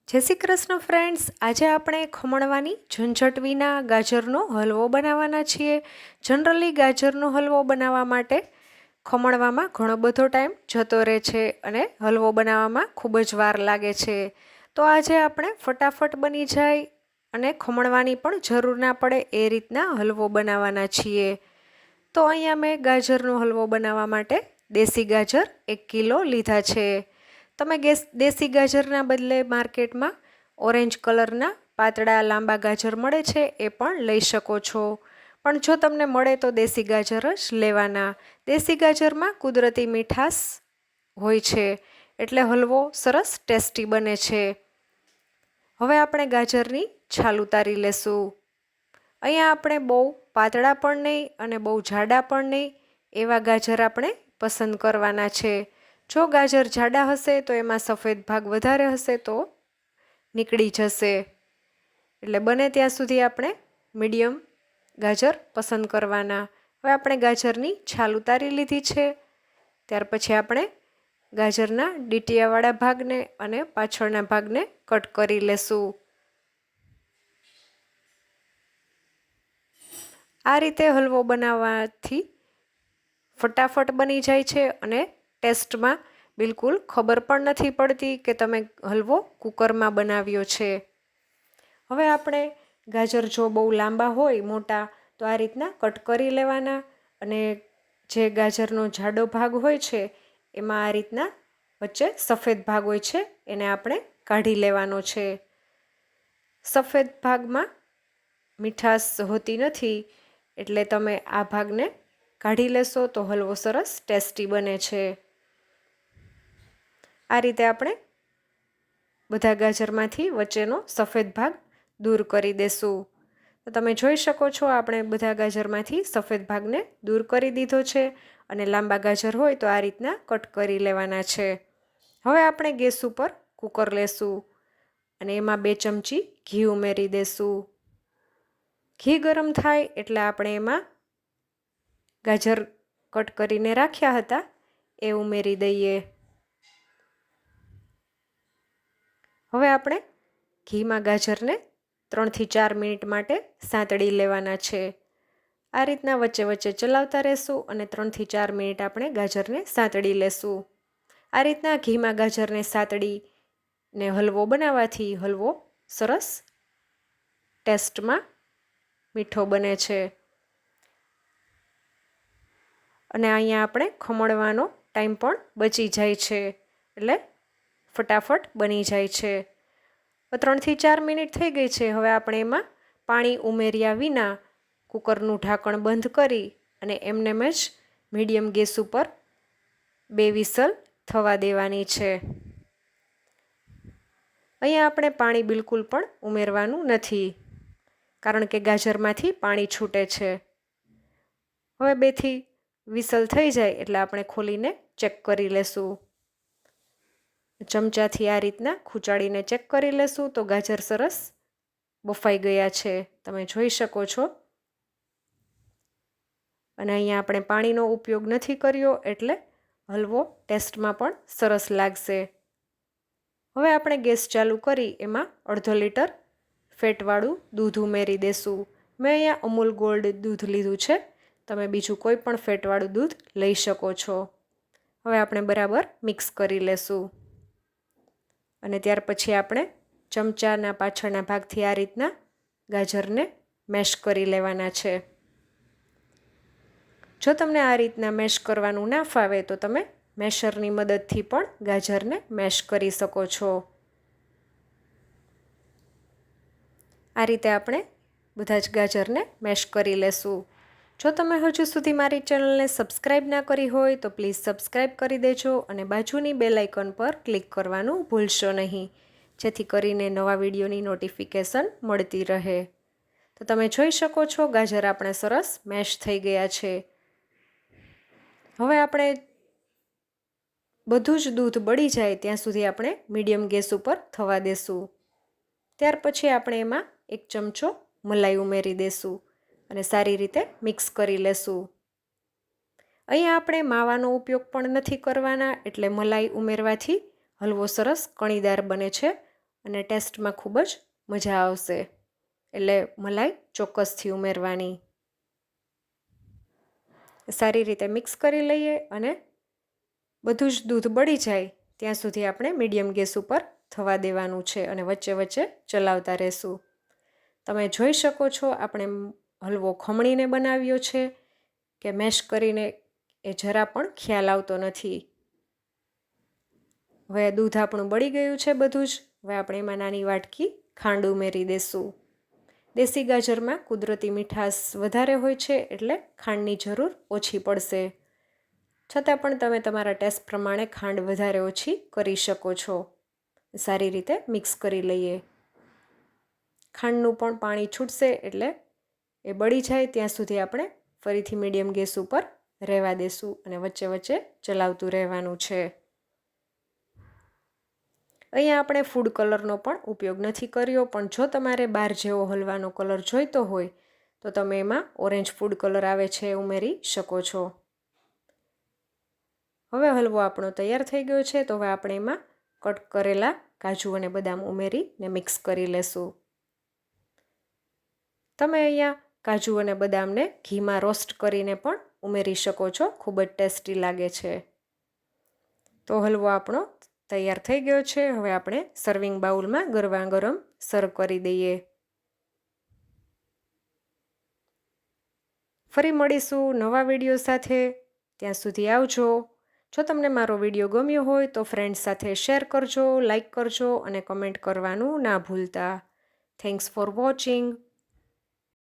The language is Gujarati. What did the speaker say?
જય શ્રી કૃષ્ણ ફ્રેન્ડ્સ, આજે આપણે ખમણવાની ઝંઝટ વિના ગાજરનો હલવો બનાવવાના છીએ. જનરલી ગાજરનો હલવો બનાવવા માટે ખમણવામાં ઘણો બધો ટાઈમ જતો રહે છે અને હલવો બનાવવામાં ખૂબ જ વાર લાગે છે. તો આજે આપણે ફટાફટ બની જાય અને ખમણવાની પણ જરૂર ના પડે એ રીતના હલવો બનાવવાના છીએ. તો અહીંયા મેં ગાજરનો હલવો બનાવવા માટે દેશી ગાજર 1 કિલો લીધા છે. તમે દેશી ગાજરના બદલે માર્કેટમાં ઓરેન્જ કલરના પાતળા લાંબા ગાજર મળે છે, એ પણ લઈ શકો છો. પણ જો તમને મળે તો દેશી ગાજર જ લેવાના. દેશી ગાજરમાં કુદરતી મીઠાશ હોય છે, એટલે હલવો સરસ ટેસ્ટી બને છે. હવે આપણે ગાજરની છાલ ઉતારી લેશું. અહીંયા આપણે બહુ પાતળા પણ નહીં અને બહુ જાડા પણ નહીં એવા ગાજર આપણે પસંદ કરવાના છે. જો ગાજર જાડા હશે તો એમાં સફેદ ભાગ વધારે હશે તો નીકળી જશે. એટલે બને ત્યાં સુધી આપણે મીડિયમ ગાજર પસંદ કરવાના. હવે આપણે ગાજરની છાલ ઉતારી લીધી છે. ત્યાર પછી આપણે ગાજરના ડીટીયાવાળા ભાગને અને પાછળના ભાગને કટ કરી લેશું. આ રીતે હલવો બનાવવાથી ફટાફટ બની જાય છે અને ટેસ્ટમાં બિલકુલ ખબર પણ નથી પડતી કે તમે હલવો કુકરમાં બનાવ્યો છે. હવે આપણે ગાજર જો બહુ લાંબા હોય મોટા તો આ રીતના કટ કરી લેવાના અને જે ગાજરનો જાડો ભાગ હોય છે એમાં આ રીતના વચ્ચે સફેદ ભાગ હોય છે એને આપણે કાઢી લેવાનો છે. સફેદ ભાગમાં મીઠાશ હોતી નથી, એટલે તમે આ ભાગને કાઢી લેશો તો હલવો સરસ ટેસ્ટી બને છે. આ રીતે આપણે બધા ગાજરમાંથી વચ્ચેનો સફેદ ભાગ દૂર કરી દેશું. તો તમે જોઈ શકો છો આપણે બધા ગાજરમાંથી સફેદ ભાગને દૂર કરી દીધો છે અને લાંબા ગાજર હોય તો આ રીતના કટ કરી લેવાના છે. હવે આપણે ગેસ ઉપર કુકર લેશું અને એમાં 2 ચમચી ઘી ઉમેરી દેશું. ઘી ગરમ થાય એટલે આપણે એમાં ગાજર કટ કરીને રાખ્યા હતા એ ઉમેરી દઈએ. હવે આપણે ઘીમાં ગાજરને 3 થી 4 મિનિટ માટે સાંતળી લેવાના છે. આ રીતના વચ્ચે વચ્ચે ચલાવતા રહેશું અને 3 થી 4 મિનિટ આપણે ગાજરને સાંતળી લેશું. આ રીતના ઘીમાં ગાજરને સાંતળીને હલવો બનાવવાથી હલવો સરસ ટેસ્ટમાં મીઠો બને છે. અને અહીંયા આપણે ખમણવાનો ટાઈમ પણ બચી જાય છે, એટલે ફટાફટ બની જાય છે. 3 થી 4 મિનિટ થઈ ગઈ છે. હવે આપણે એમાં પાણી ઉમેર્યા વિના કુકરનું ઢાંકણ બંધ કરી અને એમનેમ જ મીડિયમ ગેસ ઉપર 2 વિસલ થવા દેવાની છે. અહીંયા આપણે પાણી બિલકુલ પણ ઉમેરવાનું નથી, કારણ કે ગાજરમાંથી પાણી છૂટે છે. હવે 2 થી વિસલ થઈ જાય એટલે આપણે ખોલીને ચેક કરી લેશું. ચમચાથી આ રીતના ખૂંચાડીને ચેક કરી લેશું તો ગાજર સરસ બફાઈ ગયા છે, તમે જોઈ શકો છો. અને અહીંયા આપણે પાણીનો ઉપયોગ નથી કર્યો એટલે હલવો ટેસ્ટમાં પણ સરસ લાગશે. હવે આપણે ગેસ ચાલુ કરી એમાં 1/2 લીટર ફેટવાળું દૂધ ઉમેરી દેશું. મેં અહીંયા અમૂલ ગોલ્ડ દૂધ લીધું છે, તમે બીજું કોઈ પણ ફેટવાળું દૂધ લઈ શકો છો. હવે આપણે બરાબર મિક્સ કરી લેશું અને ત્યાર પછી આપણે ચમચાના પાછળના ભાગથી આ રીતના ગાજરને મેશ કરી લેવાના છે. જો તમને આ રીતના મેશ કરવાનું ના ફાવે તો તમે મેશરની મદદથી પણ ગાજરને મેશ કરી શકો છો. આ રીતે આપણે બધા જ ગાજરને મેશ કરી લેશું. જો તમે હજુ સુધી મારી ચેનલને સબસ્ક્રાઈબ ના કરી હોય તો પ્લીઝ સબસ્ક્રાઈબ કરી દેજો અને બાજુની બેલ આઇકન પર ક્લિક કરવાનું ભૂલશો નહીં, જેથી કરીને નવા વિડીયોની નોટિફિકેશન મળતી રહે. તો તમે જોઈ શકો છો ગાજર આપણે સરસ મેશ થઈ ગયા છે. હવે આપણે બધું જ દૂધ બળી જાય ત્યાં સુધી આપણે મીડિયમ ગેસ ઉપર થવા દેશું. ત્યાર પછી આપણે એમાં 1 ચમચો મલાઈ ઉમેરી દેશું અને સારી રીતે મિક્સ કરી લેશું. અહીંયા આપણે માવાનો ઉપયોગ પણ નથી કરવાના, એટલે મલાઈ ઉમેરવાથી હલવો સરસ કણીદાર બને છે અને ટેસ્ટમાં ખૂબ જ મજા આવશે. એટલે મલાઈ ચોક્કસથી ઉમેરવાની. સારી રીતે મિક્સ કરી લઈએ અને બધું જ દૂધ બળી જાય ત્યાં સુધી આપણે મીડિયમ ગેસ ઉપર થવા દેવાનું છે અને વચ્ચે વચ્ચે ચલાવતા રહેશું. તમે જોઈ શકો છો આપણે હલવો ખમણીને બનાવ્યો છે કે મેશ કરીને એ જરા પણ ખ્યાલ આવતો નથી. હવે દૂધ આપણું બળી ગયું છે બધું જ. હવે આપણે એમાં નાની વાટકી ખાંડ ઉમેરી દઈશું. દેશી ગાજરમાં કુદરતી મીઠાશ વધારે હોય છે એટલે ખાંડની જરૂર ઓછી પડશે. છતાં પણ તમે તમારા ટેસ્ટ પ્રમાણે ખાંડ વધારે ઓછી કરી શકો છો. સારી રીતે મિક્સ કરી લઈએ. ખાંડનું પણ પાણી છૂટશે એટલે એ બળી જાય ત્યાં સુધી આપણે ફરીથી મીડિયમ ગેસ ઉપર રહેવા દેશું અને વચ્ચે વચ્ચે ચલાવતું રહેવાનું છે. અહીંયા આપણે ફૂડ કલરનો પણ ઉપયોગ નથી કર્યો, પણ જો તમારે બહાર જેવો હલવાનો કલર જોઈતો હોય તો તમે એમાં ઓરેન્જ ફૂડ કલર આવે છે એ ઉમેરી શકો છો. હવે હલવો આપણો તૈયાર થઈ ગયો છે તો હવે આપણે એમાં કટ કરેલા કાજુ અને બદામ ઉમેરીને મિક્સ કરી લેશું. તમે અહીંયા કાજુ અને બદામને ઘીમાં રોસ્ટ કરીને પણ ઉમેરી શકો છો. ખૂબ જ ટેસ્ટી લાગે છે. તો હલવો આપણો તૈયાર થઈ ગયો છે. હવે આપણે સર્વિંગ બાઉલમાં ગરમા ગરમ સર્વ કરી દઈએ. ફરી મળીશું નવા વિડીયો સાથે. ત્યાં સુધી આવજો. જો તમને મારો વિડીયો ગમ્યો હોય તો ફ્રેન્ડ્સ સાથે શેર કરજો, લાઈક કરજો અને કમેન્ટ કરવાનું ના ભૂલતા. Thanks for watching.